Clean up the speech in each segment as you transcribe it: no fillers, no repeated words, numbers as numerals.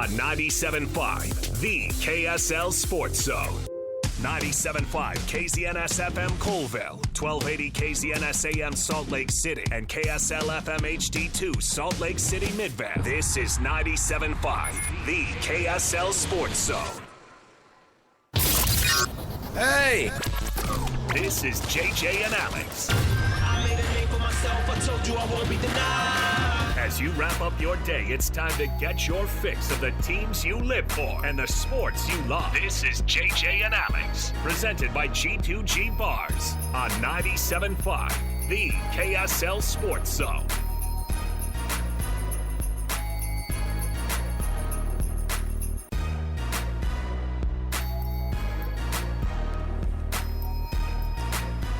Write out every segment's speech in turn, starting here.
on 97.5, the KSL Sports Zone. 97.5 KZNS FM Colville, 1280 KZNS AM Salt Lake City, and KSL FM HD2 Salt Lake City Midvale. This is 97.5, the KSL Sports Zone. Hey! This is JJ and Alex. I made a name for myself, I told you I won't be denied. As you wrap up your day, it's time to get your fix of the teams you live for and the sports you love. This is JJ and Alex, presented by G2G Bars on 97.5, the KSL Sports Zone.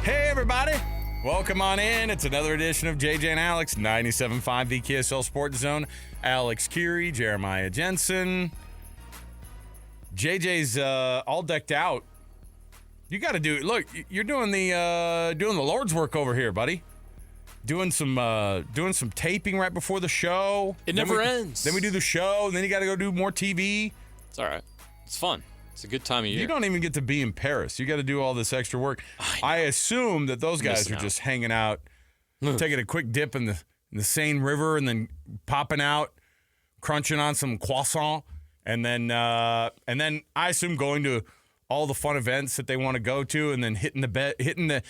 Hey, everybody. Welcome on in. It's another edition of JJ and Alex, 97.5, the KSL Sports Zone. Alex Curie, Jeremiah Jensen. JJ's all decked out. You got to do it. Look, you're doing the Lord's work over here, buddy. Doing some taping right before the show. It never ends. Then we do the show, and then you got to go do more TV. It's all right. It's fun. It's a good time of year. You don't even get to be in Paris. You got to do all this extra work. I assume that those guys are just hanging out, taking a quick dip in the Seine River, and then popping out, crunching on some croissant, and then I assume going to all the fun events that they want to go to, and then hitting the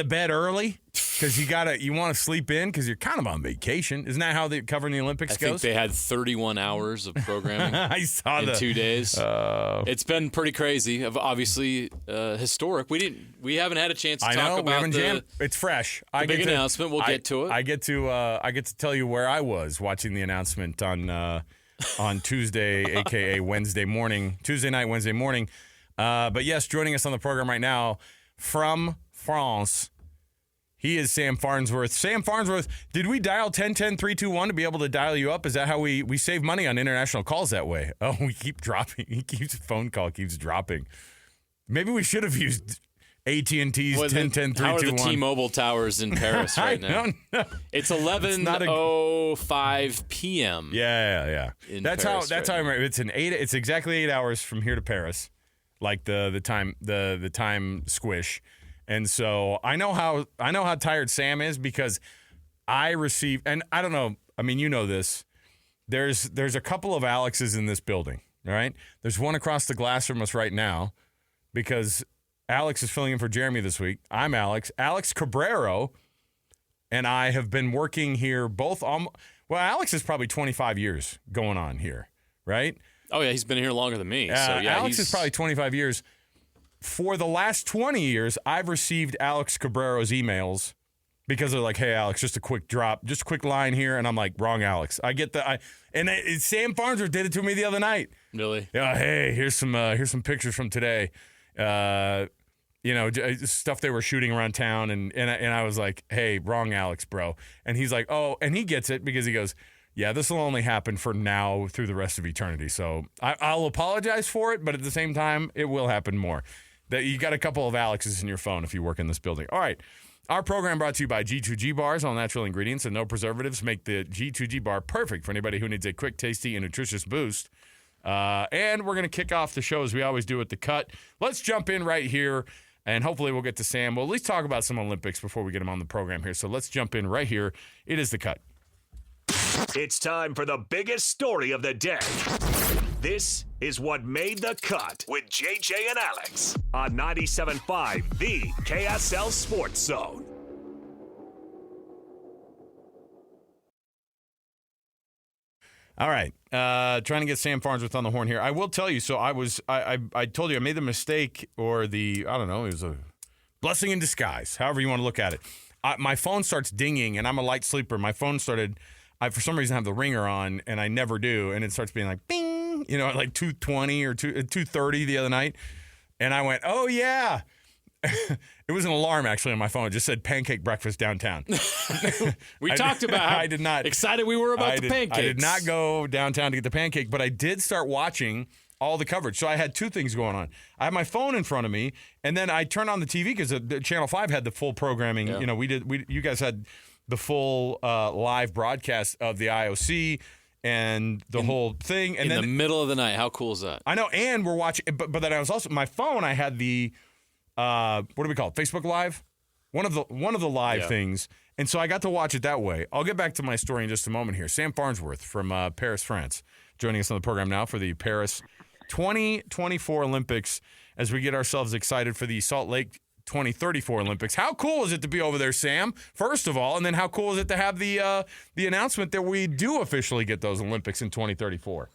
bed early because you want to sleep in because you're kind of on vacation. Isn't that how they covering the Olympics goes? I think they had 31 hours of programming I saw in 2 days. It's been pretty crazy. Obviously, historic. We haven't had a chance to talk about it's fresh. The big announcement. We'll get to it. I get to tell you where I was watching the announcement on Tuesday, aka Wednesday night, Wednesday morning. But yes, joining us on the program right now from France, he is Sam Farnsworth. Sam Farnsworth, did we dial 10-10-321 to be able to dial you up? Is that how we save money on international calls that way? Oh, we keep dropping. Phone call keeps dropping. Maybe we should have used AT&T's 10-10-321. How are the T-Mobile towers in Paris right now? I don't know. It's 11:05 p.m. Yeah. That's how I remember. It's exactly 8 hours from here to Paris. Like the time squish. And so I know how tired Sam is because I received, and I don't know, I mean, you know this. There's a couple of Alexes in this building, all right? There's one across the glass from us right now because Alex is filling in for Jeremy this week. I'm Alex. Alex Cabrero and I have been working here Alex is probably 25 years going on here, right? Oh, yeah, he's been here longer than me. So yeah, Alex is probably 25 years. For the last 20 years, I've received Alex Cabrero's emails because they're like, hey, Alex, just a quick drop, just a quick line here. And I'm like, wrong, Alex. I get that. Sam Farnsworth did it to me the other night. Really? Yeah. Hey, here's some pictures from today. Stuff they were shooting around town. And I was like, hey, wrong, Alex, bro. And he's like, oh, and he gets it because he goes, yeah, this will only happen for now through the rest of eternity. So I'll apologize for it, but at the same time, it will happen more. You got a couple of Alexes in your phone if you work in this building. All right. Our program brought to you by G2G Bars. All natural ingredients and no preservatives make the G2G Bar perfect for anybody who needs a quick, tasty, and nutritious boost. And we're going to kick off the show as we always do at the cut. Let's jump in right here, and hopefully we'll get to Sam. We'll at least talk about some Olympics before we get him on the program here. So let's jump in right here. It is the cut. It's time for the biggest story of the day. This is what made the cut with JJ and Alex on 97.5, the KSL Sports Zone. All right. Trying to get Sam Farnsworth on the horn here. I will tell you, so I told you I made the mistake it was a blessing in disguise, however you want to look at it. My phone starts dinging, and I'm a light sleeper. My phone started, for some reason, have the ringer on, and I never do, and it starts being like, bing, at like 2:20 or 2:30 the other night. And I went, oh, yeah. It was an alarm, actually, on my phone. It just said pancake breakfast downtown. We talked about how I did not, excited we were about the pancakes. I did not go downtown to get the pancake, but I did start watching all the coverage. So I had two things going on. I had my phone in front of me, and then I turned on the TV because the Channel 5 had the full programming. Yeah. You guys had the full live broadcast of the IOC and the whole thing. And in then the middle of the night. How cool is that? I know, and we're watching, but then I was also, my phone, I had the, what do we call it, Facebook Live? One of the live things. And so I got to watch it that way. I'll get back to my story in just a moment here. Sam Farnsworth from Paris, France, joining us on the program now for the Paris 2024 Olympics as we get ourselves excited for the Salt Lake 2034 Olympics. How cool is it to be over there, Sam? First of all, and then how cool is it to have the announcement that we do officially get those Olympics in 2034?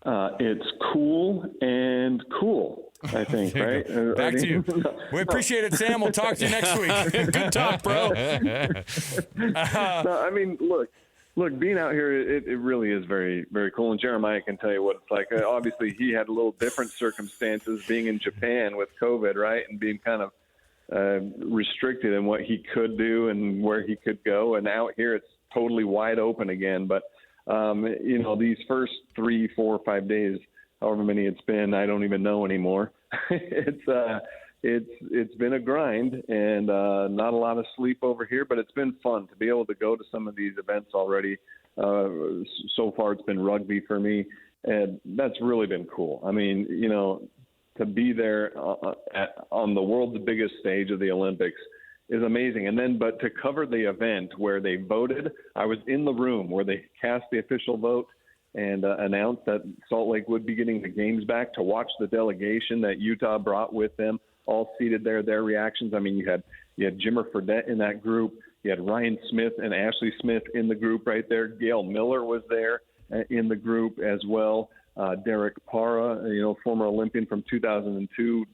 It's cool and cool, I think, right? Back to you. We appreciate it, Sam. We'll talk to you next week. Good talk, bro. No, I mean, look, being out here, it really is very, very cool. And Jeremiah can tell you what it's like. Obviously, he had a little different circumstances being in Japan with COVID, right, and being kind of restricted in what he could do and where he could go. And out here, it's totally wide open again. But these first 3, 4, 5 days, however many it's been, I don't even know anymore. It's been a grind and not a lot of sleep over here, but it's been fun to be able to go to some of these events already. So far, it's been rugby for me, and that's really been cool. I mean, to be there on the world's biggest stage of the Olympics is amazing. And then, but to cover the event where they voted, I was in the room where they cast the official vote and announced that Salt Lake would be getting the games back, to watch the delegation that Utah brought with them, all seated there, their reactions. I mean, you had Jimmer Fredette in that group. You had Ryan Smith and Ashley Smith in the group right there. Gail Miller was there in the group as well. Derek Parra, former Olympian from 2002,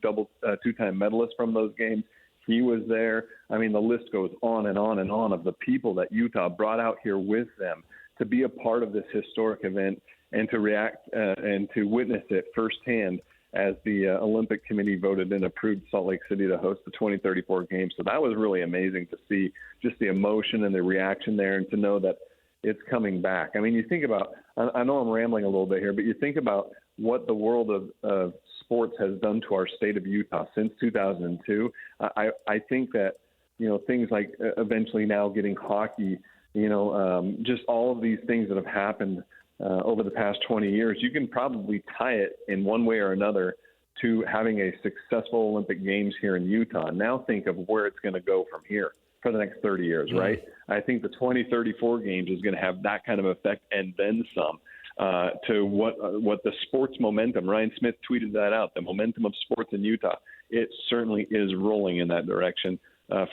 two-time medalist from those games. He was there. I mean, the list goes on and on and on of the people that Utah brought out here with them to be a part of this historic event and to react and to witness it firsthand as the Olympic Committee voted and approved Salt Lake City to host the 2034 games. So that was really amazing to see just the emotion and the reaction there, and to know that it's coming back. I mean, you think about, I know I'm rambling a little bit here, but you think about what the world of sports has done to our state of Utah since 2002. I think that, things like eventually now getting hockey, just all of these things that have happened over the past 20 years, you can probably tie it in one way or another to having a successful Olympic Games here in Utah. Now think of where it's going to go from here for the next 30 years, right? I think the 2034 Games is going to have that kind of effect and then some to what the sports momentum, Ryan Smith tweeted that out, the momentum of sports in Utah, it certainly is rolling in that direction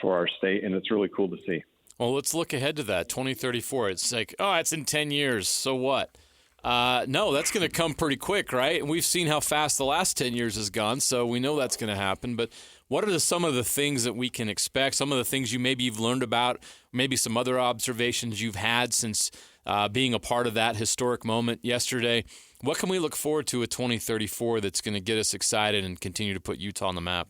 for our state, and it's really cool to see. Well, let's look ahead to that, 2034. It's like, it's in 10 years, so what? No, that's going to come pretty quick, right? And we've seen how fast the last 10 years has gone, so we know that's going to happen. But what are some of the things that we can expect, some of the things you've learned about, maybe some other observations you've had since being a part of that historic moment yesterday? What can we look forward to at 2034 that's going to get us excited and continue to put Utah on the map?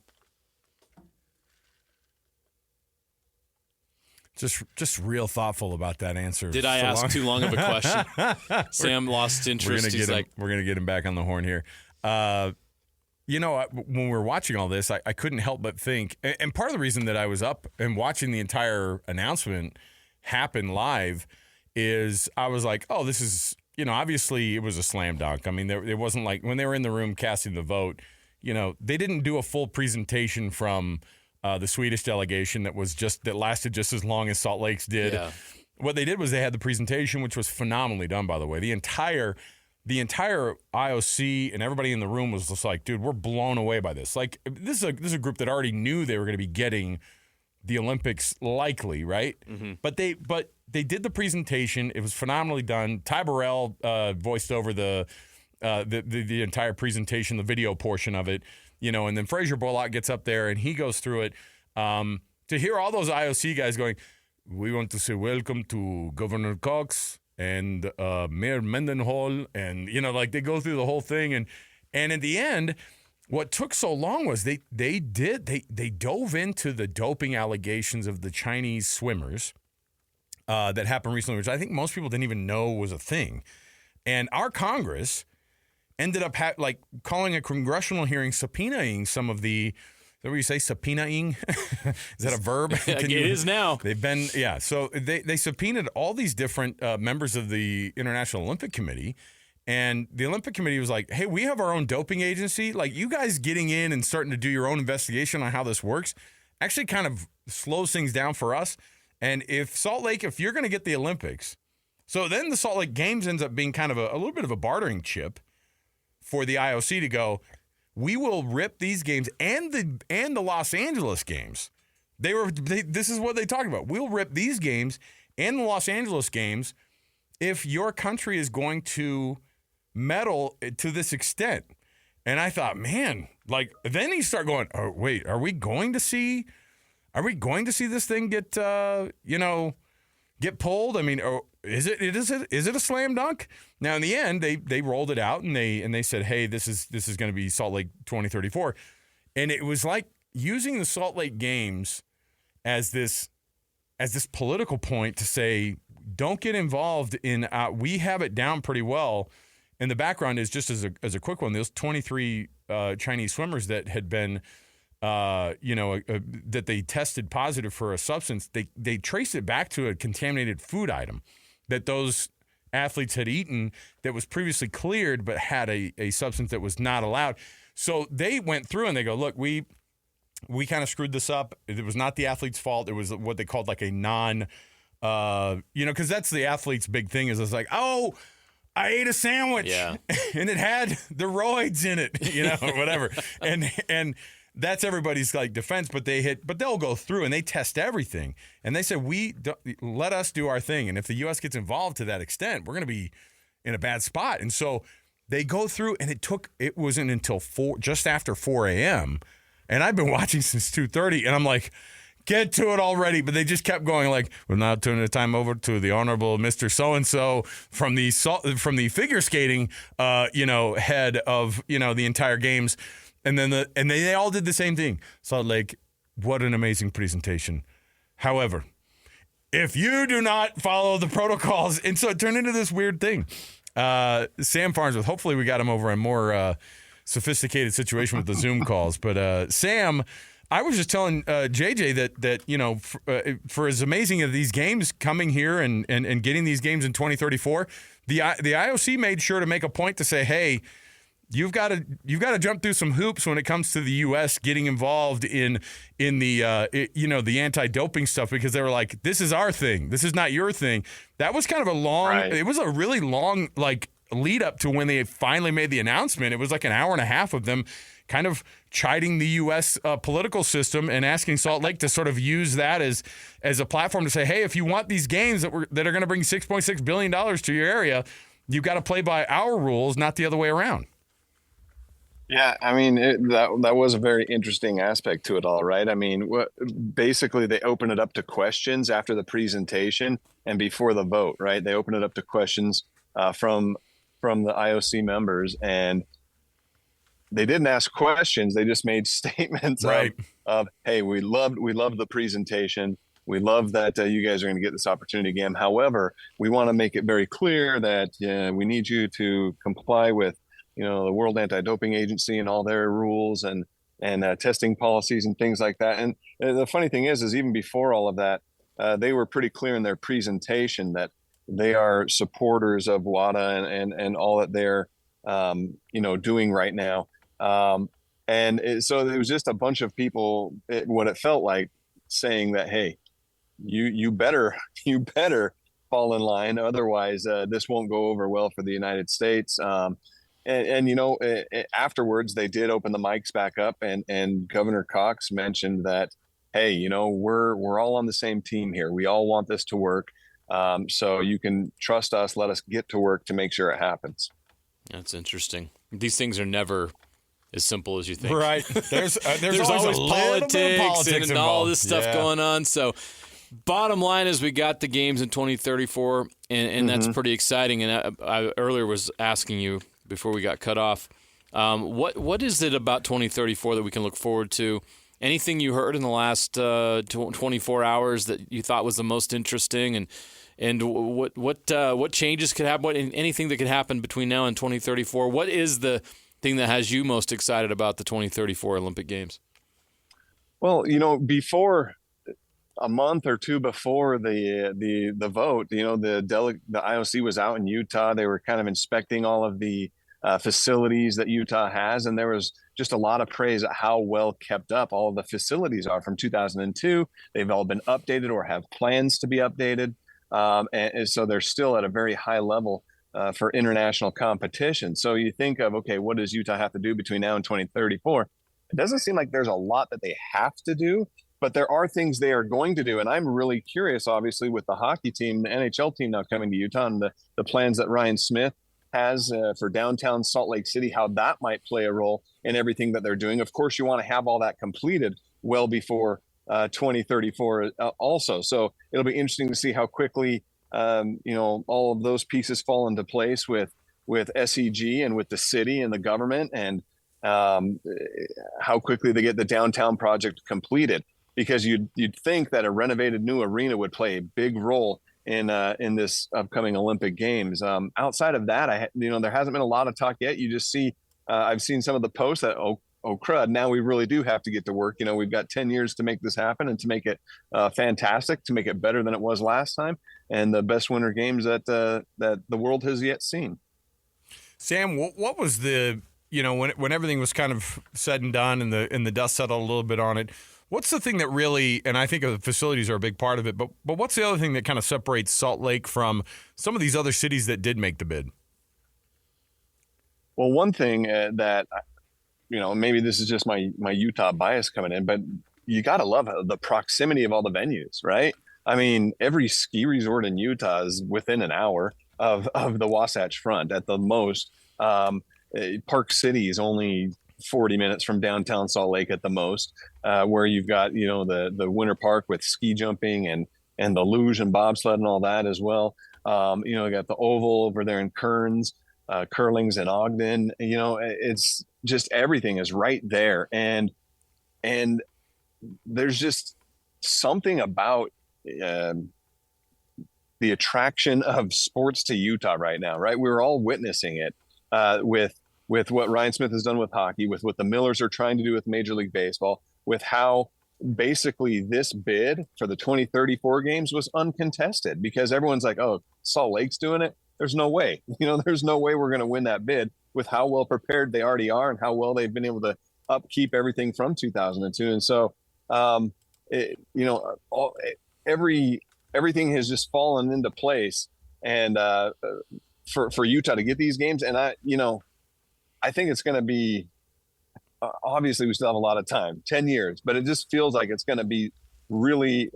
Just real thoughtful about that answer. Did I ask too long of a question? Sam lost interest. We're going to get him back on the horn here. When we were watching all this, I couldn't help but think, and part of the reason that I was up and watching the entire announcement happen live is I was like, oh, this is, obviously it was a slam dunk. I mean, it wasn't like when they were in the room casting the vote, they didn't do a full presentation from the Swedish delegation that lasted just as long as Salt Lake's did. Yeah. What they did was they had the presentation, which was phenomenally done, by the way. The entire IOC and everybody in the room was just like, dude, we're blown away by this. Like, this is a group that already knew they were going to be getting the Olympics likely, right? Mm-hmm. But they did the presentation. It was phenomenally done. Ty Burrell voiced over the entire presentation, the video portion of it. And then Fraser Bullock gets up there and he goes through it. To hear all those IOC guys going, we want to say welcome to Governor Cox and Mayor Mendenhall, and they go through the whole thing, and at the end, what took so long was they dove into the doping allegations of the Chinese swimmers that happened recently, which I think most people didn't even know was a thing, and our Congress ended up calling a congressional hearing, subpoenaing some of the that what you say, subpoenaing? Is that a verb? It is now. They've been, yeah. So they subpoenaed all these different members of the International Olympic Committee. And the Olympic Committee was like, hey, we have our own doping agency. Like, you guys getting in and starting to do your own investigation on how this works actually kind of slows things down for us. And if Salt Lake, if you're going to get the Olympics, so then the Salt Lake Games ends up being kind of a little bit of a bartering chip for the IOC to go, we will rip these games and the Los Angeles games. This is what they talked about. We'll rip these games and the Los Angeles games if your country is going to meddle to this extent. And I thought, man, like, then you start going, oh, wait, are we going to see this thing get pulled? I mean, is it a slam dunk? Now, in the end, they rolled it out and they said, hey, this is going to be Salt Lake 2034. And it was like using the Salt Lake Games as this political point to say, don't get involved in, we have it down pretty well. And the background is just as a quick one, those 23 Chinese swimmers that had been, that they tested positive for a substance, they traced it back to a contaminated food item that those athletes had eaten that was previously cleared but had a substance that was not allowed. So they went through and they go, look, we kind of screwed this up. It was not the athlete's fault. It was what they called like a because that's the athlete's big thing is it's like, oh, I ate a sandwich and it had the roids in it, whatever. And that's everybody's like defense, but they'll go through and they test everything. And they said, let us do our thing. And if the U.S. gets involved to that extent, we're going to be in a bad spot. And so they go through and it wasn't until just after 4 a.m. And I've been watching since 2:30 and I'm like, get to it already. But they just kept going like, we're now turning the time over to the Honorable Mr. So-and-so from the figure skating, head of, the entire games. And then they all did the same thing. Salt Lake, what an amazing presentation. However, if you do not follow the protocols, and so it turned into this weird thing. Sam Farnsworth, hopefully we got him over a more sophisticated situation with the Zoom calls. But Sam, I was just telling JJ that for as amazing as these games coming here and getting these games in 2034, the IOC made sure to make a point to say, hey, You've got to jump through some hoops when it comes to the U.S. getting involved in the the anti-doping stuff because they were like, this is our thing. This is not your thing. That was kind of a long. Right. It was a really long lead up to when they finally made the announcement. It was like an hour and a half of them kind of chiding the U.S. Political system and asking Salt Lake to sort of use that as a platform to say, hey, if you want these games that are going to bring $6.6 billion to your area, you've got to play by our rules, not the other way around. Yeah, I mean, that was a very interesting aspect to it all, right? I mean, basically they open it up to questions after the presentation and before the vote, right? They open it up to questions from the IOC members, and they didn't ask questions. They just made statements of, hey, we loved the presentation. We love that you guys are going to get this opportunity again. However, we want to make it very clear that we need you to comply with the World Anti-Doping Agency and all their rules and testing policies and things like that. And the funny thing is even before all of that, they were pretty clear in their presentation that they are supporters of WADA and all that they're, doing right now. So it was just a bunch of people, what it felt like, saying that, hey, you better fall in line, otherwise this won't go over well for the United States. Afterwards, they did open the mics back up, and Governor Cox mentioned that, hey, we're all on the same team here. We all want this to work. So you can trust us. Let us get to work to make sure it happens. That's interesting. These things are never as simple as you think. Right. There's always politics and all this stuff going on. So bottom line is we got the games in 2034, and that's pretty exciting. And I earlier was asking you, before we got cut off, what is it about 2034 that we can look forward to? Anything you heard in the last 24 hours that you thought was the most interesting, and what changes could happen? Anything that could happen between now and 2034? What is the thing that has you most excited about the 2034 Olympic Games? Well, before a month or two before the vote, the IOC was out in Utah. They were kind of inspecting all of the facilities that Utah has, and there was just a lot of praise at how well kept up all of the facilities are from 2002. They've all been updated or have plans to be updated, and so they're still at a very high level for international competition. So you think of, okay, what does Utah have to do between now and 2034? It doesn't seem like there's a lot that they have to do, but there are things they are going to do. And I'm really curious, obviously, with the hockey team, the NHL team now coming to Utah, and the plans that Ryan Smith has for downtown Salt Lake City, how that might play a role in everything that they're doing. Of course, you want to have all that completed well before 2034 also. So it'll be interesting to see how quickly, all of those pieces fall into place with SEG and with the city and the government, and how quickly they get the downtown project completed. Because you'd think that a renovated new arena would play a big role in this upcoming Olympic Games. Outside of that, there hasn't been a lot of talk yet. You just see, I've seen some of the posts that, oh crud, now we really do have to get to work. We've got 10 years to make this happen and to make it fantastic, to make it better than it was last time, and the best Winter Games that the world has yet seen. Sam, what was the, when everything was kind of said and done and the dust settled a little bit on it, what's the thing that really, and I think the facilities are a big part of it, but what's the other thing that kind of separates Salt Lake from some of these other cities that did make the bid? Well, one thing that, maybe this is just my Utah bias coming in, but you got to love the proximity of all the venues, right? I mean, every ski resort in Utah is within an hour of the Wasatch Front at the most. Park City is only 40 minutes from downtown Salt Lake at the most, where you've got, the Winter Park with ski jumping and the luge and bobsled and all that as well. You got the Oval over there in Kearns, Curling's in Ogden. It's just everything is right there. And there's just something about the attraction of sports to Utah right now, right? We're all witnessing it with what Ryan Smith has done with hockey, with what the Millers are trying to do with Major League Baseball, with how basically this bid for the 2034 games was uncontested, because everyone's like, oh, Salt Lake's doing it. There's no way, there's no way we're going to win that bid with how well prepared they already are and how well they've been able to upkeep everything from 2002. And so, everything has just fallen into place, and for Utah to get these games. And I think it's going to be, obviously we still have a lot of time, 10 years, but it just feels like it's going to be really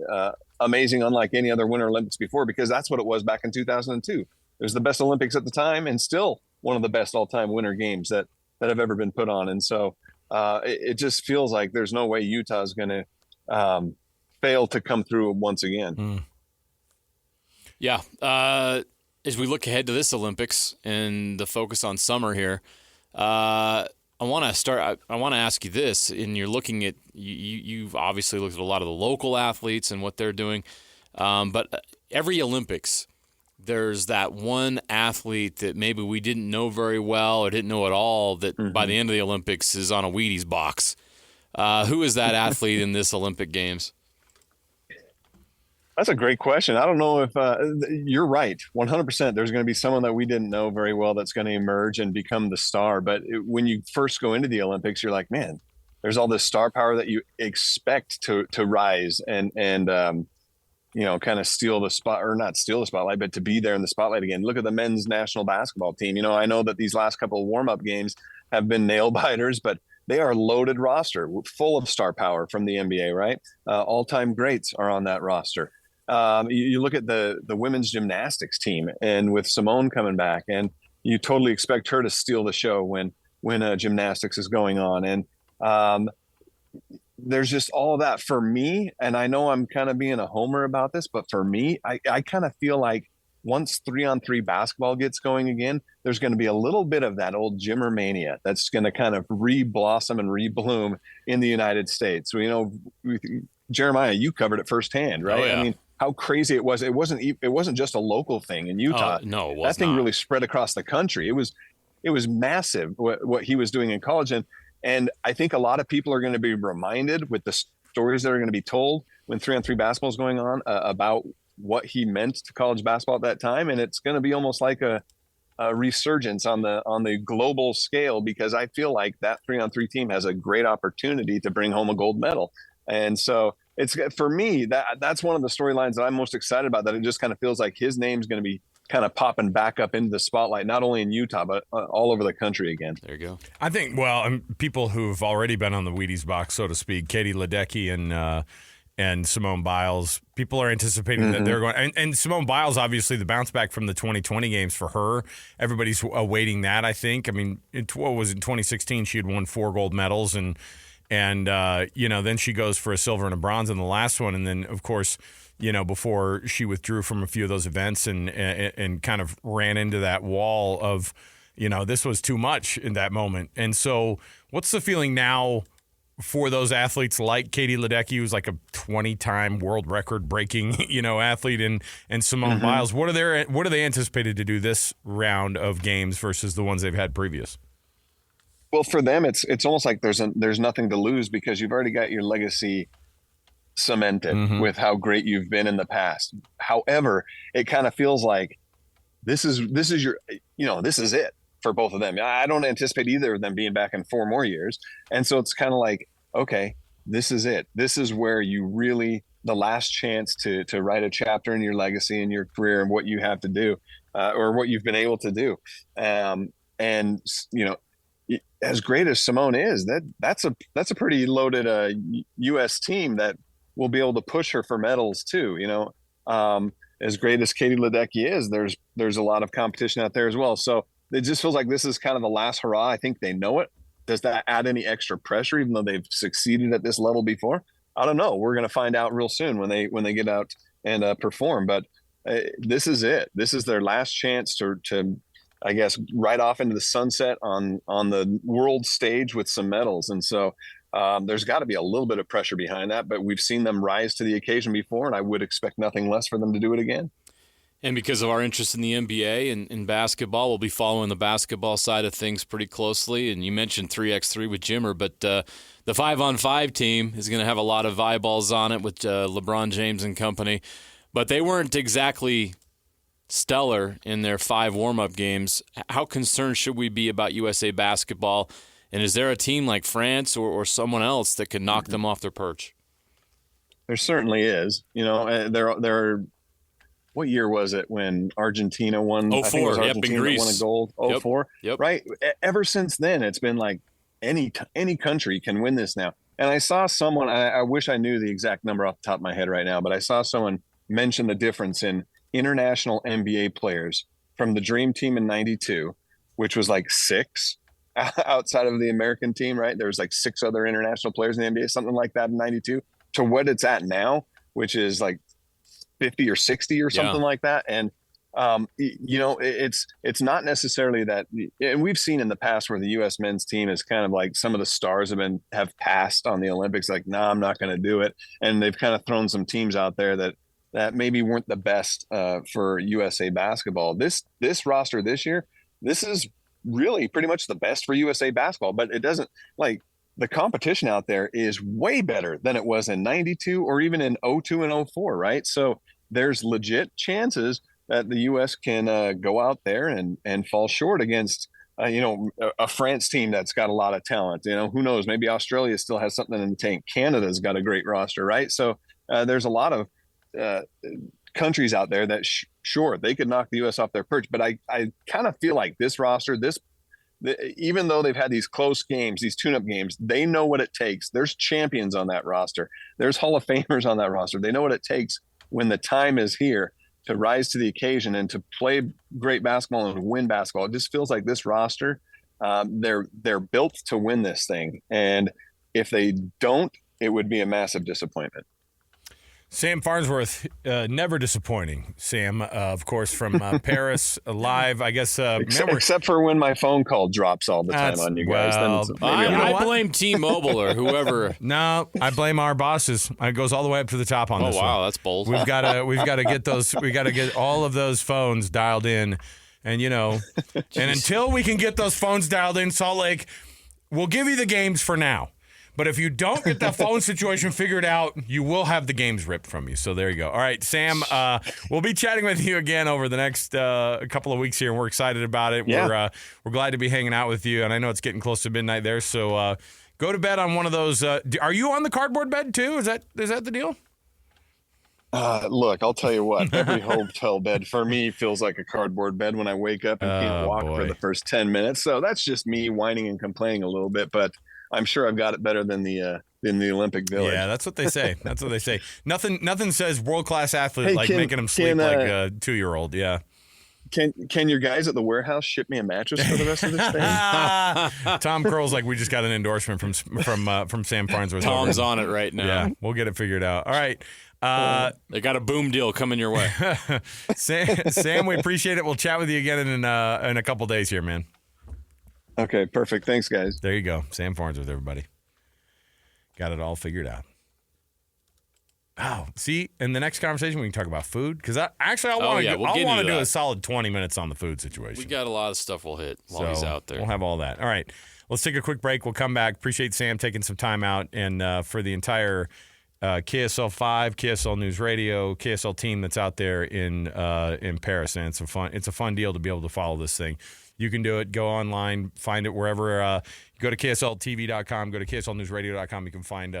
amazing, unlike any other Winter Olympics before, because that's what it was back in 2002. It was the best Olympics at the time, and still one of the best all-time Winter Games that have ever been put on. And so it just feels like there's no way Utah is going to fail to come through once again. Yeah. As we look ahead to this Olympics and the focus on summer here, I want to ask you this. And you're looking at, you've obviously looked at a lot of the local athletes and what they're doing. But every Olympics, there's that one athlete that maybe we didn't know very well or didn't know at all that by the end of the Olympics is on a Wheaties box. Who is that athlete in this Olympic Games? That's a great question. I don't know if you're right. 100%. There's going to be someone that we didn't know very well that's going to emerge and become the star. But when you first go into the Olympics, you're like, man, there's all this star power that you expect to rise and kind of steal the spot, or not steal the spotlight, but to be there in the spotlight again. Look at the men's national basketball team. I know that these last couple of warm-up games have been nail biters, but they are a loaded roster full of star power from the NBA, right? All-time greats are on that roster. You look at the women's gymnastics team, and with Simone coming back, and you totally expect her to steal the show when gymnastics is going on. And there's just all of that for me. And I know I'm kind of being a homer about this, but for me, I kind of feel like once 3-on-3 basketball gets going again, there's going to be a little bit of that old Jimmer mania that's going to kind of re-blossom and re-bloom in the United States. Jeremiah, you covered it firsthand, right? Oh, yeah. I mean, how crazy it was. It wasn't just a local thing in Utah. No, it was that thing not. really spread across the country. It was massive what he was doing in college. And I think a lot of people are going to be reminded with stories that are going to be told when 3-on-3 basketball is going on about what he meant to college basketball at that time. And it's going to be almost like a resurgence on the global scale, because I feel like that 3-on-3 team has a great opportunity to bring home a gold medal. And so it's, for me, that's one of the storylines that I'm most excited about, that it just kind of feels like his name's going to be kind of popping back up into the spotlight, not only in Utah, but all over the country again. There you go. I think, people who've already been on the Wheaties box, so to speak, Katie Ledecky and Simone Biles, people are anticipating that they're going. And Simone Biles, obviously, the bounce back from the 2020 games for her, everybody's awaiting that, I think. I mean, what was it, in 2016, she had won 4 gold medals, and then she goes for a silver and a bronze in the last one. And then, of course, before she withdrew from a few of those events and kind of ran into that wall of, this was too much in that moment. And so what's the feeling now for those athletes like Katie Ledecky, who's like a 20-time world record breaking, athlete, and Simone Biles? What are they anticipated to do this round of games versus the ones they've had previous? Well, for them, it's almost like there's nothing to lose, because you've already got your legacy cemented with how great you've been in the past. However, it kind of feels like this is your, this is it for both of them. I don't anticipate either of them being back in 4 more years. And so it's kind of like, okay, this is it. This is where you really, the last chance to write a chapter in your legacy and your career and what you have to do, or what you've been able to do. As great as Simone is, that's a pretty loaded U.S. team that will be able to push her for medals too. As great as Katie Ledecky is, there's a lot of competition out there as well. So it just feels like this is kind of the last hurrah. I think they know it. Does that add any extra pressure, even though they've succeeded at this level before? I don't know. We're going to find out real soon when they get out and perform. But this is it. This is their last chance to I guess, right off into the sunset on the world stage with some medals. And so there's got to be a little bit of pressure behind that, but we've seen them rise to the occasion before, and I would expect nothing less for them to do it again. And because of our interest in the NBA and in basketball, we'll be following the basketball side of things pretty closely. And you mentioned 3x3 with Jimmer, but the 5-on-5 team is going to have a lot of eyeballs on it with LeBron James and company. But they weren't exactly stellar in their 5 warm-up games. How concerned should we be about USA basketball? And is there a team like France or someone else that could knock them off their perch? There certainly is. There are. What year was it when Argentina won? 04. I think it was Argentina in Greece. That won a gold. 04. Yep. Right. Ever since then, it's been like any country can win this now. And I saw someone. I wish I knew the exact number off the top of my head right now, but I saw someone mention the difference in international NBA players from the Dream Team in '92, which was like 6 outside of the American team. Right. There was like 6 other international players in the NBA, something like that in '92, to what it's at now, which is like 50 or 60 or something like that. And, it's not necessarily that, and we've seen in the past where the U.S. men's team is kind of like some of the stars have passed on the Olympics, like, nah, I'm not going to do it. And they've kind of thrown some teams out there that maybe weren't the best for USA basketball. This roster this year, this is really pretty much the best for USA basketball, but it doesn't, like, the competition out there is way better than it was in '92 or even in '02 and '04, right? So there's legit chances that the U.S. can go out there and fall short against, a France team that's got a lot of talent. Who knows? Maybe Australia still has something in the tank. Canada's got a great roster, right? So there's a lot of countries out there that sure, they could knock the U.S. off their perch. But I kind of feel like this roster, even though they've had these close games, these tune-up games, they know what it takes. There's champions on that roster. There's Hall of Famers on that roster. They know what it takes when the time is here to rise to the occasion and to play great basketball and win basketball. It just feels like this roster, they're built to win this thing. And if they don't, it would be a massive disappointment. Sam Farnsworth, never disappointing. Sam, of course, from Paris, live. I guess except for when my phone call drops all the time on you guys. Well, I blame T-Mobile or whoever. No, I blame our bosses. It goes all the way up to the top on this. Oh wow, one. That's bold. We've got to get those. We got to get all of those phones dialed in, and and until we can get those phones dialed in, Salt Lake, we'll give you the games for now. But if you don't get that phone situation figured out, you will have the games ripped from you. So there you go. All right, Sam, we'll be chatting with you again over the next couple of weeks here, and we're excited about it. Yeah. We're glad to be hanging out with you, and I know it's getting close to midnight there, so go to bed on one of those. Are you on the cardboard bed too? Is that the deal? Look, I'll tell you what, every hotel bed for me feels like a cardboard bed when I wake up and can't walk for the first 10 minutes. So that's just me whining and complaining a little bit, but I'm sure I've got it better than the Olympic Village. Yeah, that's what they say. That's what they say. Nothing says world-class athlete like making them sleep like a 2-year-old. Yeah. Can your guys at the warehouse ship me a mattress for the rest of this thing? Tom Curl's like, we just got an endorsement from Sam Farnsworth. Tom's on it right now. Yeah, we'll get it figured out. All right. They got a boom deal coming your way. Sam, we appreciate it. We'll chat with you again in a couple days here, man. Okay, perfect. Thanks, guys. There you go. Sam Farnsworth, everybody. Got it all figured out. Oh, see, in the next conversation, we can talk about food. Because I want to do a solid 20 minutes on the food situation. We got a lot of stuff we'll hit while he's out there. We'll have all that. All right. Let's take a quick break. We'll come back. Appreciate Sam taking some time out. And for the entire KSL 5, KSL News Radio, KSL team that's out there in Paris. And it's a fun deal to be able to follow this thing. You can do it. Go online. Find it wherever. Go to KSLTV.com. Go to KSLNewsRadio.com. You can find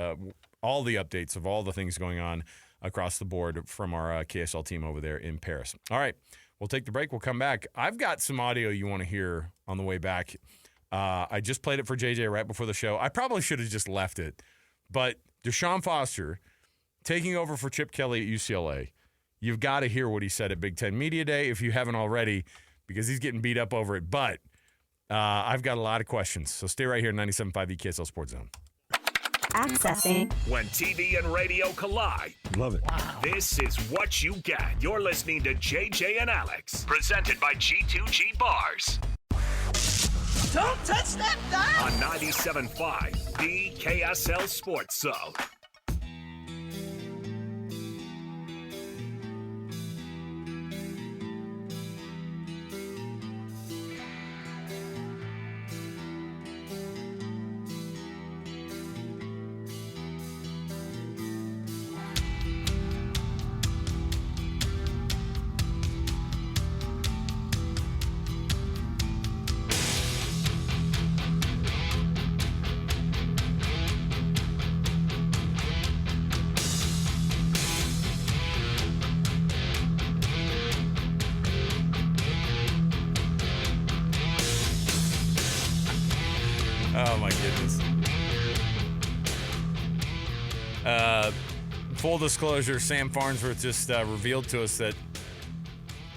all the updates of all the things going on across the board from our KSL team over there in Paris. All right. We'll take the break. We'll come back. I've got some audio you want to hear on the way back. I just played it for JJ right before the show. I probably should have just left it. But DeShaun Foster taking over for Chip Kelly at UCLA. You've got to hear what he said at Big Ten Media Day if you haven't already, because he's getting beat up over it. But I've got a lot of questions. So stay right here at 97.5 KSL Sports Zone. Accessing. When TV and radio collide. Love it. Wow. This is what you get. You're listening to JJ and Alex. Presented by G2G Bars. Don't touch that dial. On 97.5, the KSL Sports Zone. Oh, my goodness. Full disclosure, Sam Farnsworth just revealed to us that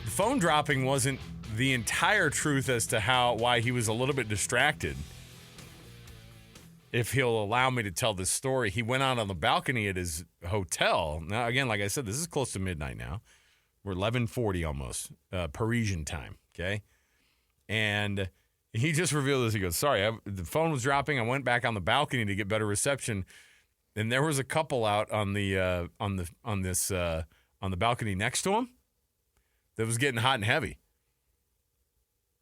the phone dropping wasn't the entire truth as to why he was a little bit distracted. If he'll allow me to tell this story, he went out on the balcony at his hotel. Now, again, like I said, this is close to midnight now. We're 11:40 almost, Parisian time, okay? And he just revealed this. He goes, sorry, the phone was dropping. I went back on the balcony to get better reception, and there was a couple out on the balcony next to him that was getting hot and heavy.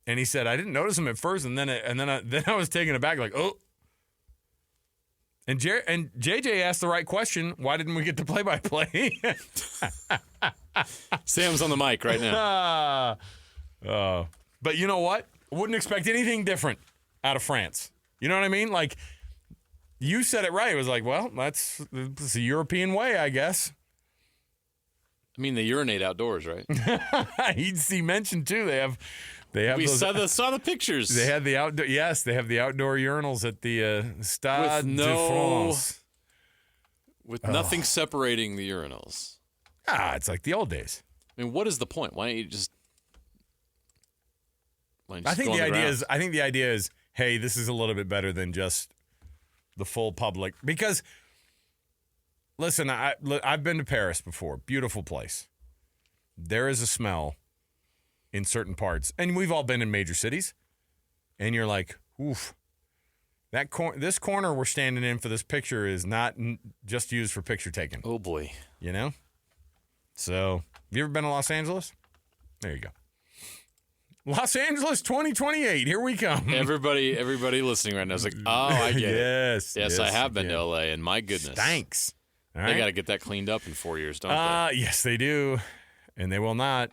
And he said, I didn't notice him at first, and then I was taken aback, like, oh. And JJ asked the right question. Why didn't we get the play-by-play? Sam's on the mic right now. But you know what? Wouldn't expect anything different out of France. You know what I mean? Like, you said it right. It was like, well, that's the European way, I guess. I mean, they urinate outdoors, right? He mentioned too. They have. We saw the pictures. They had the outdoor. Yes, they have the outdoor urinals at the Stade de France. With nothing separating the urinals. It's like the old days. I mean, what is the point? Why don't you just? I think the idea is, hey, this is a little bit better than just the full public. Because, listen, I've been to Paris before. Beautiful place. There is a smell in certain parts. And we've all been in major cities. And you're like, oof. This corner we're standing in for this picture is not just used for picture taking. Oh, boy. You know? So, have you ever been to Los Angeles? There you go. Los Angeles 2028. Here we come. Everybody listening right now is like, oh, I get it. Yes, I have been to L.A., and my goodness. Thanks. All They right. got to get that cleaned up in 4 years, don't they? Yes, they do. And they will not.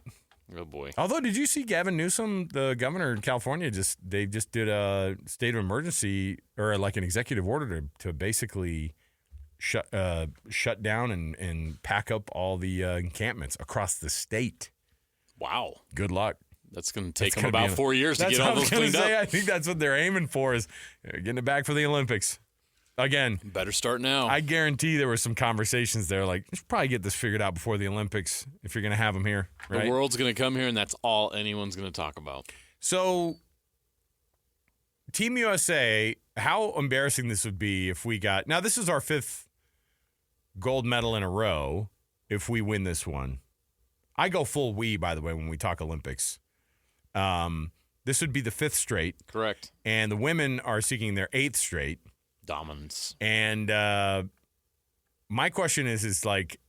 Oh, boy. Although, did you see Gavin Newsom, the governor in California, they just did a state of emergency or like an executive order to basically shut down and pack up all the encampments across the state. Wow. Good luck. That's going to take them about 4 years to That's get what all I was those gonna cleaned say. up. I think that's what they're aiming for is getting it back for the Olympics. Again, Better start now. I guarantee there were some conversations there like, you should probably get this figured out before the Olympics if you're going to have them here. Right? The world's going to come here, and that's all anyone's going to talk about. So, Team USA, how embarrassing this would be if we got – now, this is our 5th gold medal in a row if we win this one. I go full we, by the way, when we talk Olympics. This would be the 5th straight. Correct. And the women are seeking their 8th straight. Dominance. And my question is like,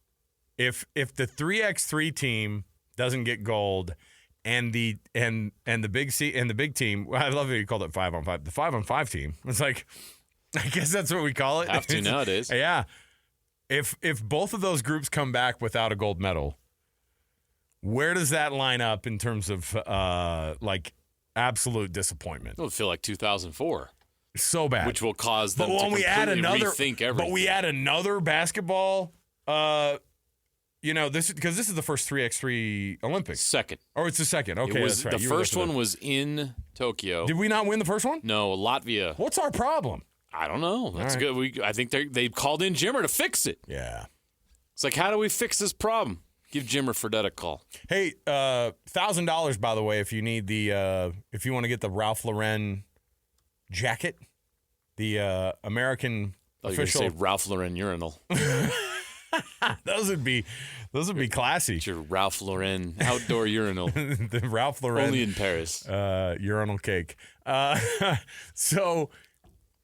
if the 3x3 team doesn't get gold and the big C and the big team, well, I love that you called it 5-on-5. The 5-on-5 team. It's like, I guess that's what we call it. Have to nowadays. Yeah. If both of those groups come back without a gold medal, where does that line up in terms of like absolute disappointment? It'll feel like 2004. So bad. Which will cause them but when to we add completely another, rethink everything. But we add another basketball, this is the first 3x3 Olympics. Second. Oh, it's the second. Okay, It was, that's right. the first one was in Tokyo. Did we not win the first one? No, Latvia. What's our problem? I don't know. That's All good. I think they called in Jimmer to fix it. Yeah. It's like, how do we fix this problem? Give Jimmer Fredette a call. Hey, $1,000 by the way, if you need if you want to get the Ralph Lauren jacket, the American Oh, you're official. going to say Ralph Lauren urinal. Those would be classy. It's your Ralph Lauren outdoor urinal. The Ralph Lauren Only in Paris. urinal cake. So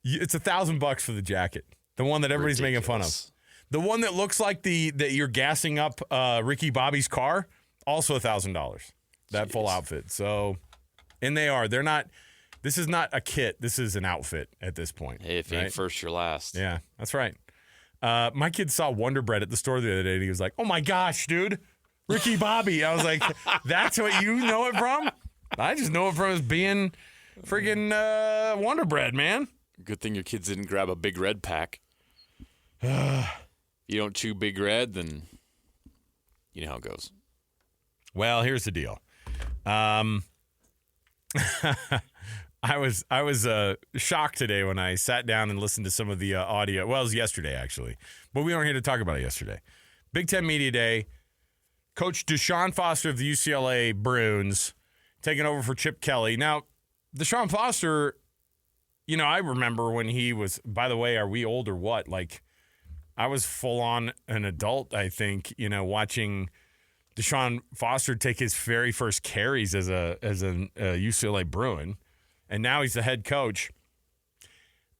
it's $1,000 for the jacket, the one that everybody's making fun of. Ridiculous. The one that looks like that you're gassing up Ricky Bobby's car, also $1,000. That full outfit. So, and they're not. This is not a kit. This is an outfit at this point. Hey, if you ain't first, you're last. Yeah, that's right. My kid saw Wonder Bread at the store the other day, and he was like, "Oh my gosh, dude, Ricky Bobby!" I was like, "That's what you know it from?" I just know it from as being friggin' Wonder Bread, man. Good thing your kids didn't grab a Big Red pack. You don't chew Big Red, then you know how it goes. Well, here's the deal. I was shocked today when I sat down and listened to some of the audio. Well, it was yesterday, actually. But we weren't here to talk about it yesterday. Big Ten Media Day. Coach DeShaun Foster of the UCLA Bruins taking over for Chip Kelly. Now, DeShaun Foster, I remember when he was, by the way, are we old or what? Like, I was full on an adult, I think, watching DeShaun Foster take his very first carries as a UCLA Bruin. And now he's the head coach.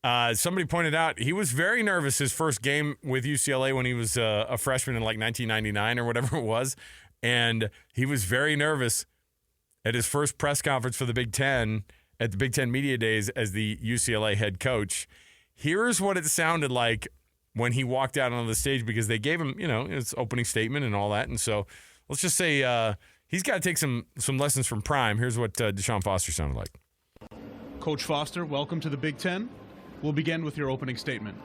Somebody pointed out he was very nervous his first game with UCLA when he was a freshman in like 1999 or whatever it was. And he was very nervous at his first press conference for the Big Ten at the Big Ten Media Days as the UCLA head coach. Here's what it sounded like when he walked out on the stage because they gave him, his opening statement and all that. And so let's just say he's got to take some lessons from Prime. Here's what DeShaun Foster sounded like. Coach Foster, welcome to the Big Ten. We'll begin with your opening statement.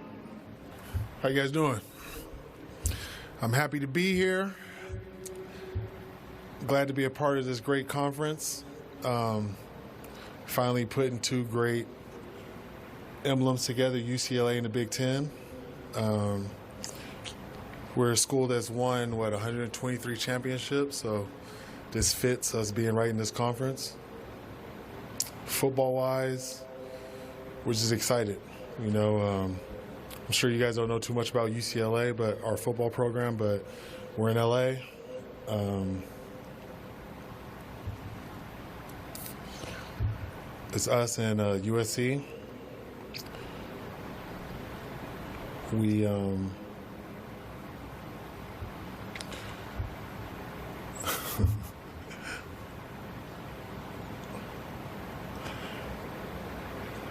How you guys doing? I'm happy to be here. Glad to be a part of this great conference. Finally putting two great emblems together, UCLA and the Big Ten. We're a school that's won, 123 championships, so this fits us being right in this conference. Football-wise, we're just excited. I'm sure you guys don't know too much about UCLA, but our football program, but we're in LA. It's us and USC. We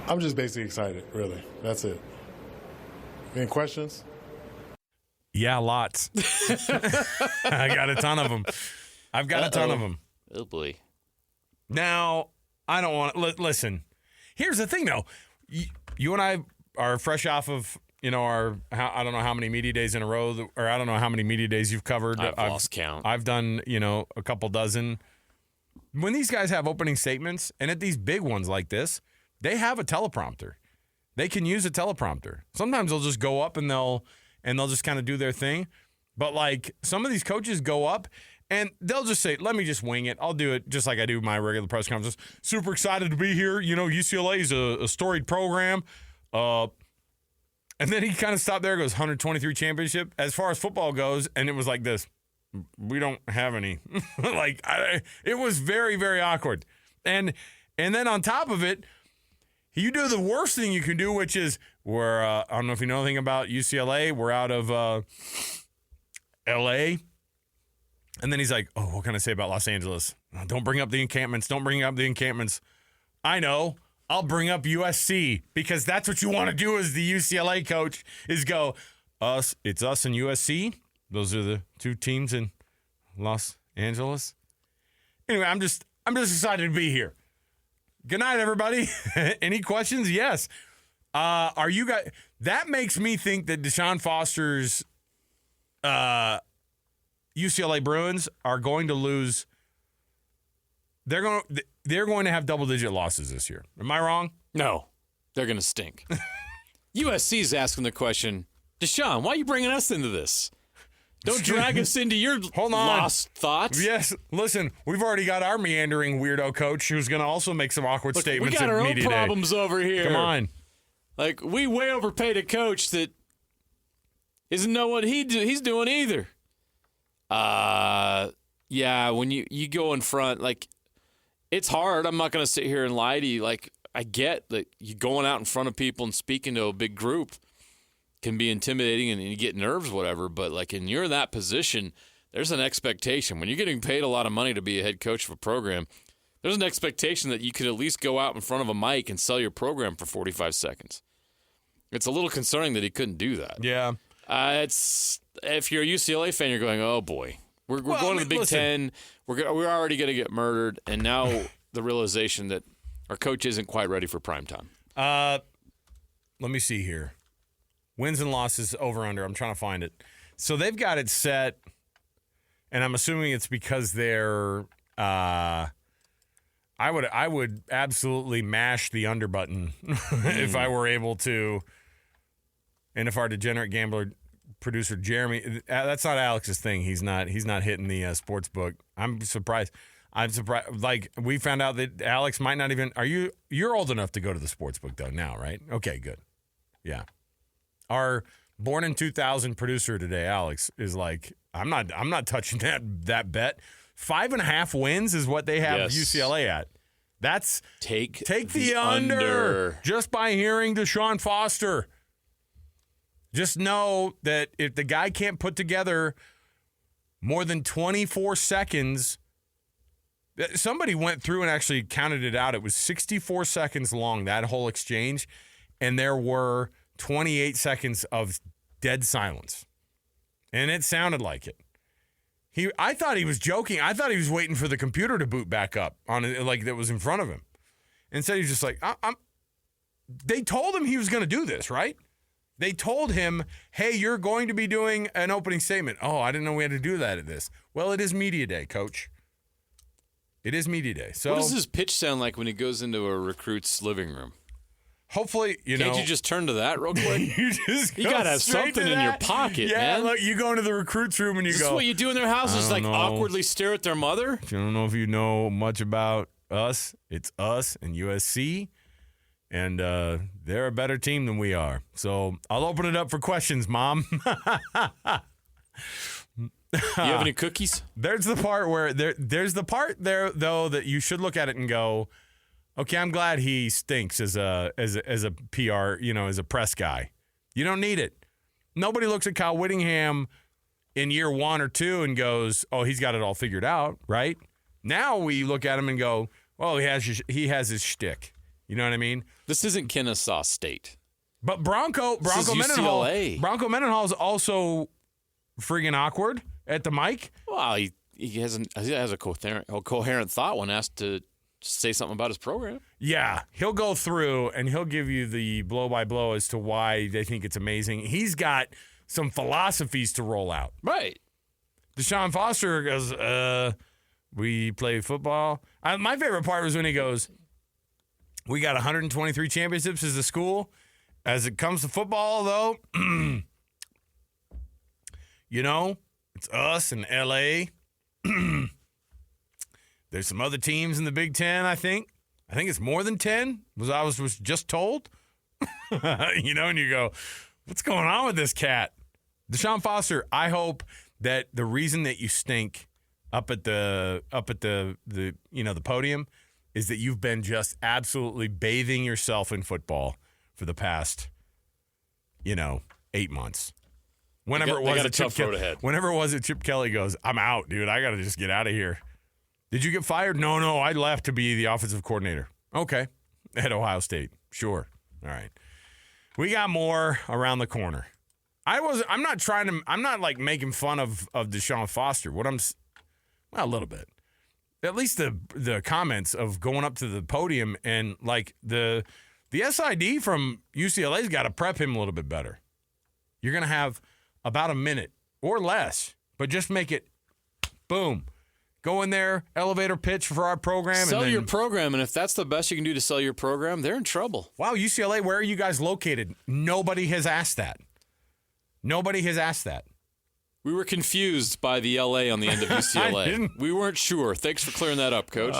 I'm just basically excited, really. That's it. Any questions? Yeah, lots. I got a ton of them. I've got a ton of them. Oh, boy. Now, I don't want to listen. Here's the thing, though. You and I are fresh off of, I don't know how many media days in a row, or I don't know how many media days you've covered. I've lost count. I've done, a couple dozen. When these guys have opening statements, and at these big ones like this, they have a teleprompter. They can use a teleprompter. Sometimes they'll just go up and they'll just kind of do their thing. But like some of these coaches go up and they'll just say, let me just wing it. I'll do it just like I do my regular press conferences. Super excited to be here. UCLA is a storied program. And then he kind of stopped there, goes 123 championship. As far as football goes, and it was like this. We don't have any. It was very, very awkward. And then on top of it, you do the worst thing you can do, which is I don't know if you know anything about UCLA. We're out of L.A. And then he's like, oh, what can I say about Los Angeles? Don't bring up the encampments. Don't bring up the encampments. I know. I'll bring up USC because that's what you want to do as the UCLA coach is go, it's us and USC. Those are the two teams in Los Angeles. Anyway, I'm just excited to be here. Good night, everybody. Any questions? Yes. Are you guys? That makes me think that DeShaun Foster's UCLA Bruins are going to lose. They're going to have double-digit losses this year. Am I wrong? No, they're going to stink. USC's asking the question, DeShaun, why are you bringing us into this? Don't drag us into your lost thoughts. Yes, listen, we've already got our meandering weirdo coach who's going to also make some awkward statements. We got our own problems over here. Come on. Like, we way overpaid a coach that isn't know what he's doing either. Yeah, when you go in front, like, it's hard. I'm not going to sit here and lie to you. Like, I get that you going out in front of people and speaking to a big group can be intimidating and you get nerves, whatever. But, like, when you're in that position, there's an expectation. When you're getting paid a lot of money to be a head coach of a program, there's an expectation that you could at least go out in front of a mic and sell your program for 45 seconds. It's a little concerning that he couldn't do that. Yeah. It's if you're a UCLA fan, you're going, oh, boy. We're going to the Big Ten. We're already going to get murdered. And now the realization that our coach isn't quite ready for prime time. Let me see here. Wins and losses over under. I'm trying to find it. So they've got it set, and I'm assuming it's because they're I would absolutely mash the under button if I were able to. And if our degenerate gambler producer Jeremy, that's not Alex's thing. He's not hitting the sports book. I'm surprised. Like, we found out that Alex might not even. You're old enough to go to the sports book though now, right? Okay, good. Yeah. Our born in 2000 producer today, Alex, is like, I'm not touching that bet. 5.5 wins is what they have UCLA at. That's take the under just by hearing DeShaun Foster. Just know that if the guy can't put together more than 24 seconds, somebody went through and actually counted it out. It was 64 seconds long, that whole exchange, and there were 28 seconds of dead silence. And it sounded like it. I thought he was joking. I thought he was waiting for the computer to boot back up on it, like that was in front of him. Instead, he's just like, they told him he was going to do this, right? They told him, hey, you're going to be doing an opening statement. Oh, I didn't know we had to do that at this. Well, it is media day, coach. It is media day. So, what does his pitch sound like when he goes into a recruit's living room? Hopefully, Can't you just turn to that real quick? you got to have something in your pocket, man. Look, you go into the recruit's room and you Is go. This what you do in their houses? Like awkwardly stare at their mother? I don't know if you know much about us. It's us and USC. And they're a better team than we are. So I'll open it up for questions, Mom. You have any cookies? There's the part where there's the part there though that you should look at it and go, okay, I'm glad he stinks as a PR, as a press guy. You don't need it. Nobody looks at Kyle Whittingham in year 1 or 2 and goes, oh, he's got it all figured out, right? Now we look at him and go, well, he has his shtick. You know what I mean? This isn't Kennesaw State. But Bronco This is Mendenhall. UCLA. Bronco Mendenhall is also friggin' awkward at the mic. Well, he has a coherent thought when asked to say something about his program. Yeah, he'll go through and he'll give you the blow-by-blow as to why they think it's amazing. He's got some philosophies to roll out. Right. DeShaun Foster goes, we play football. My favorite part was when he goes, we got 123 championships as a school. As it comes to football, though, you know, it's us in L.A. There's some other teams in the Big Ten, I think. I think it's more than 10, I was just told. You know, and you go, what's going on with this cat? DeShaun Foster, I hope that the reason that you stink up at the the podium is that you've been just absolutely bathing yourself in football for the past, 8 months. Whenever it was that Chip Kelly goes, I'm out, dude. I got to just get out of here. Did you get fired? No, I left to be the offensive coordinator. Okay. At Ohio State. Sure. All right. We got more around the corner. I'm not like making fun of DeShaun Foster. A little bit. At least the comments of going up to the podium and like the SID from UCLA's got to prep him a little bit better. You're going to have about a minute or less, but just make it boom. Go in there, elevator pitch for our program. Sell your program, and if that's the best you can do to sell your program, they're in trouble. Wow, UCLA, where are you guys located? Nobody has asked that. We were confused by the LA on the end of UCLA. We weren't sure. Thanks for clearing that up, Coach.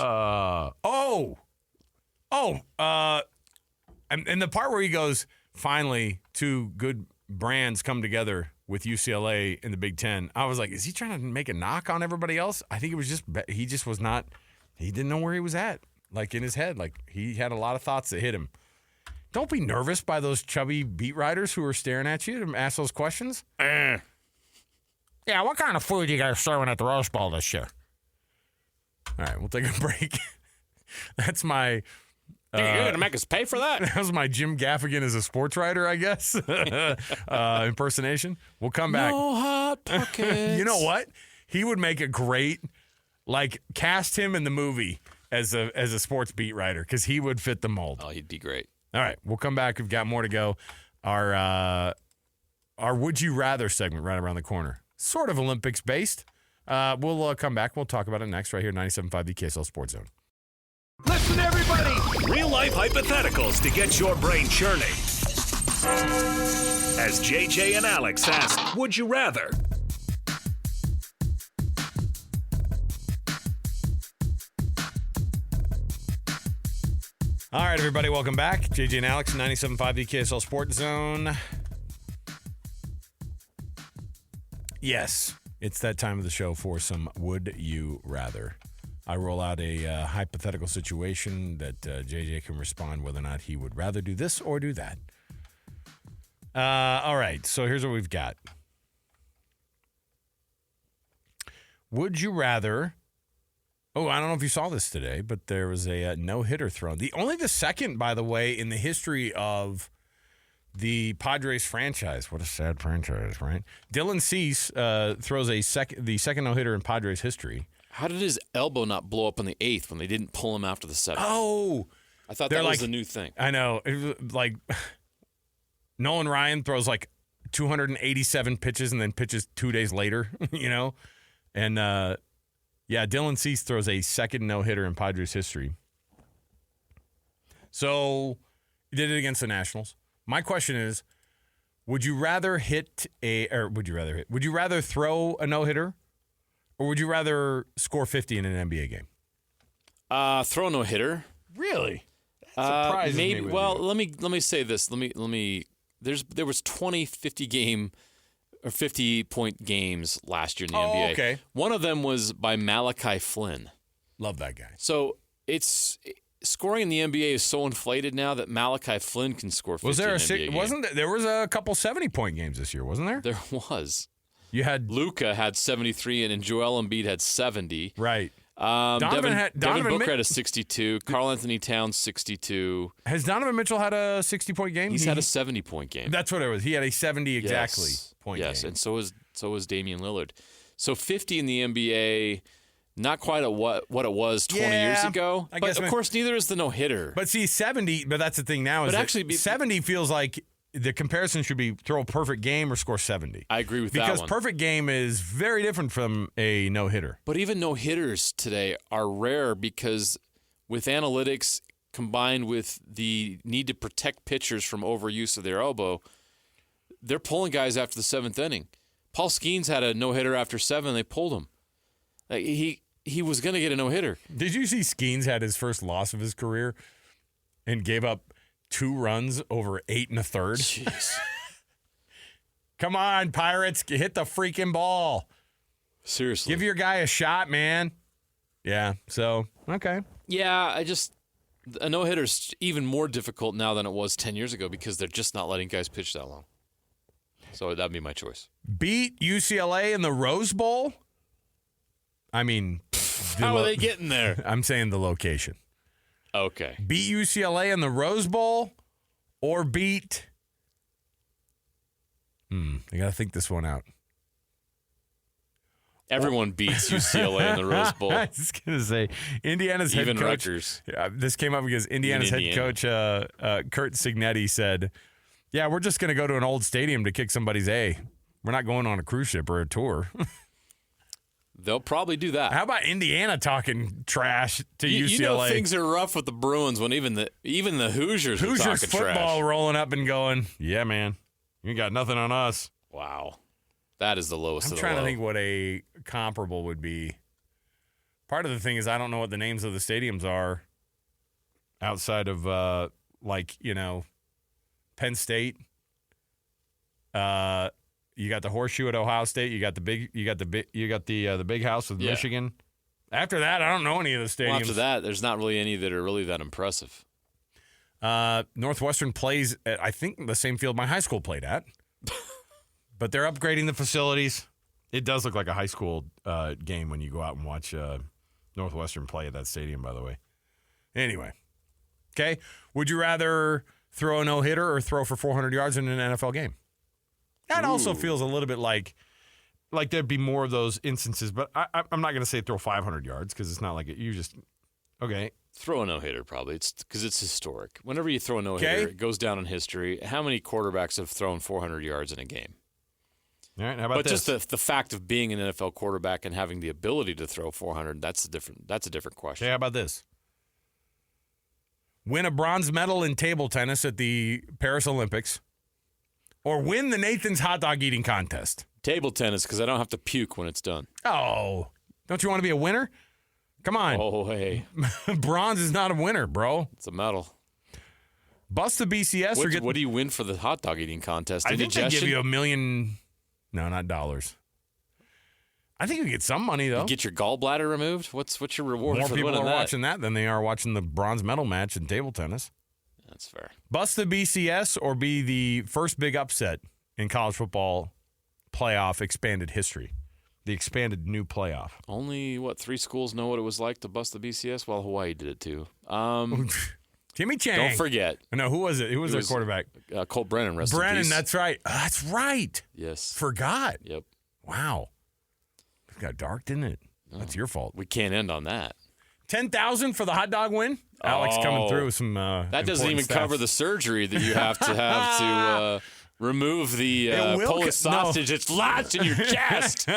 And the part where he goes, finally, two good brands come together with UCLA in the Big Ten. I was like, is he trying to make a knock on everybody else? I think it was he didn't know where he was at, like in his head. Like he had a lot of thoughts that hit him. Don't be nervous by those chubby beat writers who are staring at you to ask those questions. Yeah, what kind of food you guys serving at the Rose Bowl this year? All right, we'll take a break. That's my... You're going to make us pay for that? That was my Jim Gaffigan as a sports writer, I guess, impersonation. We'll come back. No Hot Pockets. You know what? He would make a great, cast him in the movie as a sports beat writer because he would fit the mold. Oh, he'd be great. All right, we'll come back. We've got more to go. Our Would You Rather segment right around the corner. Sort of Olympics-based. We'll come back. We'll talk about it next right here, 97.5 the KSL Sports Zone. Listen, everybody. Real-life hypotheticals to get your brain churning. As JJ and Alex ask, would you rather? All right, everybody, welcome back. JJ and Alex, 97.5 the KSL Sports Zone. Yes, it's that time of the show for some Would You Rather. I roll out a hypothetical situation that JJ can respond whether or not he would rather do this or do that. All right, so here's what we've got. Would you rather... Oh, I don't know if you saw this today, but there was a no-hitter thrown. Only the second, by the way, in the history of the Padres franchise. What a sad franchise, right? Dylan Cease throws the second no-hitter in Padres history. How did his elbow not blow up in the eighth when they didn't pull him after the seventh? Oh! I thought that was a new thing. I know. It was like Nolan Ryan throws 287 pitches and then pitches 2 days later, And, Dylan Cease throws a second no-hitter in Padres history. So, he did it against the Nationals. My question is, would you rather throw a no-hitter? Or would you rather score 50 in an NBA game? Throw no hitter. Really? That surprises me. Well, let me say this. There was 20 50-game or 50-point games last year in the NBA. Okay. One of them was by Malachi Flynn. Love that guy. So scoring in the NBA is so inflated now that Malachi Flynn can score 50 in an NBA game. There was a couple 70-point games this year, wasn't there? There was. You had Luka had 73 and Joel Embiid had 70. Right. Donovan Booker had a 62. Karl Anthony Towns 62. Has Donovan Mitchell had a 60-point game? He's had a 70-point game. That's what it was. He had a 70 exactly point game. Yes, and so was Damian Lillard. So 50 in the NBA, not quite at what it was 20 years ago. But of course, neither is the no-hitter. But see, 70. But that's the thing now is that 70 feels like the comparison should be throw a perfect game or score 70. I agree with that one. Because perfect game is very different from a no-hitter. But even no-hitters today are rare because with analytics combined with the need to protect pitchers from overuse of their elbow, they're pulling guys after the 7th inning. Paul Skeens had a no-hitter after 7. They pulled him. He was going to get a no-hitter. Did you see Skeens had his first loss of his career and gave up 2 runs over 8 1/3? Jeez. Come on, Pirates. Hit the freaking ball. Seriously. Give your guy a shot, man. Yeah, so, okay. Yeah, a no-hitter's even more difficult now than it was 10 years ago because they're just not letting guys pitch that long. So that'd be my choice. Beat UCLA in the Rose Bowl? I mean, how are they getting there? I'm saying the location. Okay. Beat UCLA in the Rose Bowl or beat... I got to think this one out. Everyone beats UCLA in the Rose Bowl. I was just going to say, Indiana's Even head coach... Rutgers. This came up because Indiana's head coach, Kurt Signetti, said, yeah, we're just going to go to an old stadium to kick somebody's A. We're not going on a cruise ship or a tour. They'll probably do that. How about Indiana talking trash to UCLA? You know things are rough with the Bruins when even the Hoosiers are talking trash. Football rolling up and going, yeah, man, you got nothing on us. Wow. That is the lowest of the low. I'm trying to think what a comparable would be. Part of the thing is I don't know what the names of the stadiums are outside of, Penn State. You got the Horseshoe at Ohio State. You got the big house with Michigan. After that, I don't know any of the stadiums. Well, after that, there's not really any that are really that impressive. Northwestern plays at, I think, the same field my high school played at. But they're upgrading the facilities. It does look like a high school game when you go out and watch Northwestern play at that stadium, by the way. Anyway. Okay. Would you rather throw a no-hitter or throw for 400 yards in an NFL game? That also feels a little bit like there'd be more of those instances, but I'm not going to say throw 500 yards because it's not like you just – okay. Throw a no-hitter probably. It's because it's historic. Whenever you throw a no-hitter, it goes down in history. How many quarterbacks have thrown 400 yards in a game? All right, how about this? But just the fact of being an NFL quarterback and having the ability to throw 400, that's a different question. Okay, how about this? Win a bronze medal in table tennis at the Paris Olympics or win the Nathan's hot dog eating contest. Table tennis because I don't have to puke when it's done. Oh, don't you want to be a winner? Come on. Oh, hey. Bronze is not a winner, bro. It's a medal. Bust the BCS. What do you win for the hot dog eating contest? I think they give you $1 million. No, not dollars. I think you get some money, though. You get your gallbladder removed? What's your reward More for people winning are that? watching that than they are watching the bronze medal match in table tennis. That's fair. Bust the BCS or be the first big upset in college football playoff expanded history. The expanded new playoff. Only, 3 schools know what it was like to bust the BCS? Well, Hawaii did it too. Timmy Chang. Don't forget. No, who was it? Who was their quarterback? Colt Brennan, rest in peace. That's right. Oh, that's right. Yes. Forgot. Yep. Wow. It got dark, didn't it? That's your fault. We can't end on that. 10,000 for the hot dog win? Alex coming through with some that doesn't even cover the surgery that you have to remove the Polish sausage. It's lodged in your chest.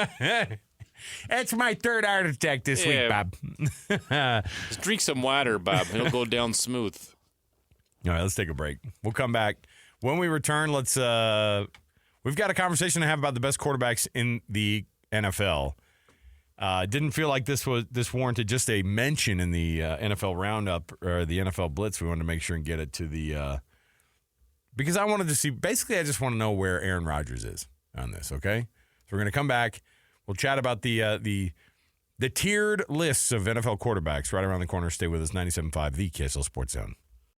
It's my 3rd heart attack this week, Bob. Just drink some water, Bob. It'll go down smooth. All right, let's take a break. We'll come back. When we return, we've got a conversation to have about the best quarterbacks in the NFL. Didn't feel like this warranted just a mention in the NFL Roundup or the NFL Blitz. We wanted to make sure and get it to the because I wanted to see. Basically, I just want to know where Aaron Rodgers is on this. Okay, so we're going to come back. We'll chat about the tiered lists of NFL quarterbacks right around the corner. Stay with us, 97.5, the KSL Sports Zone.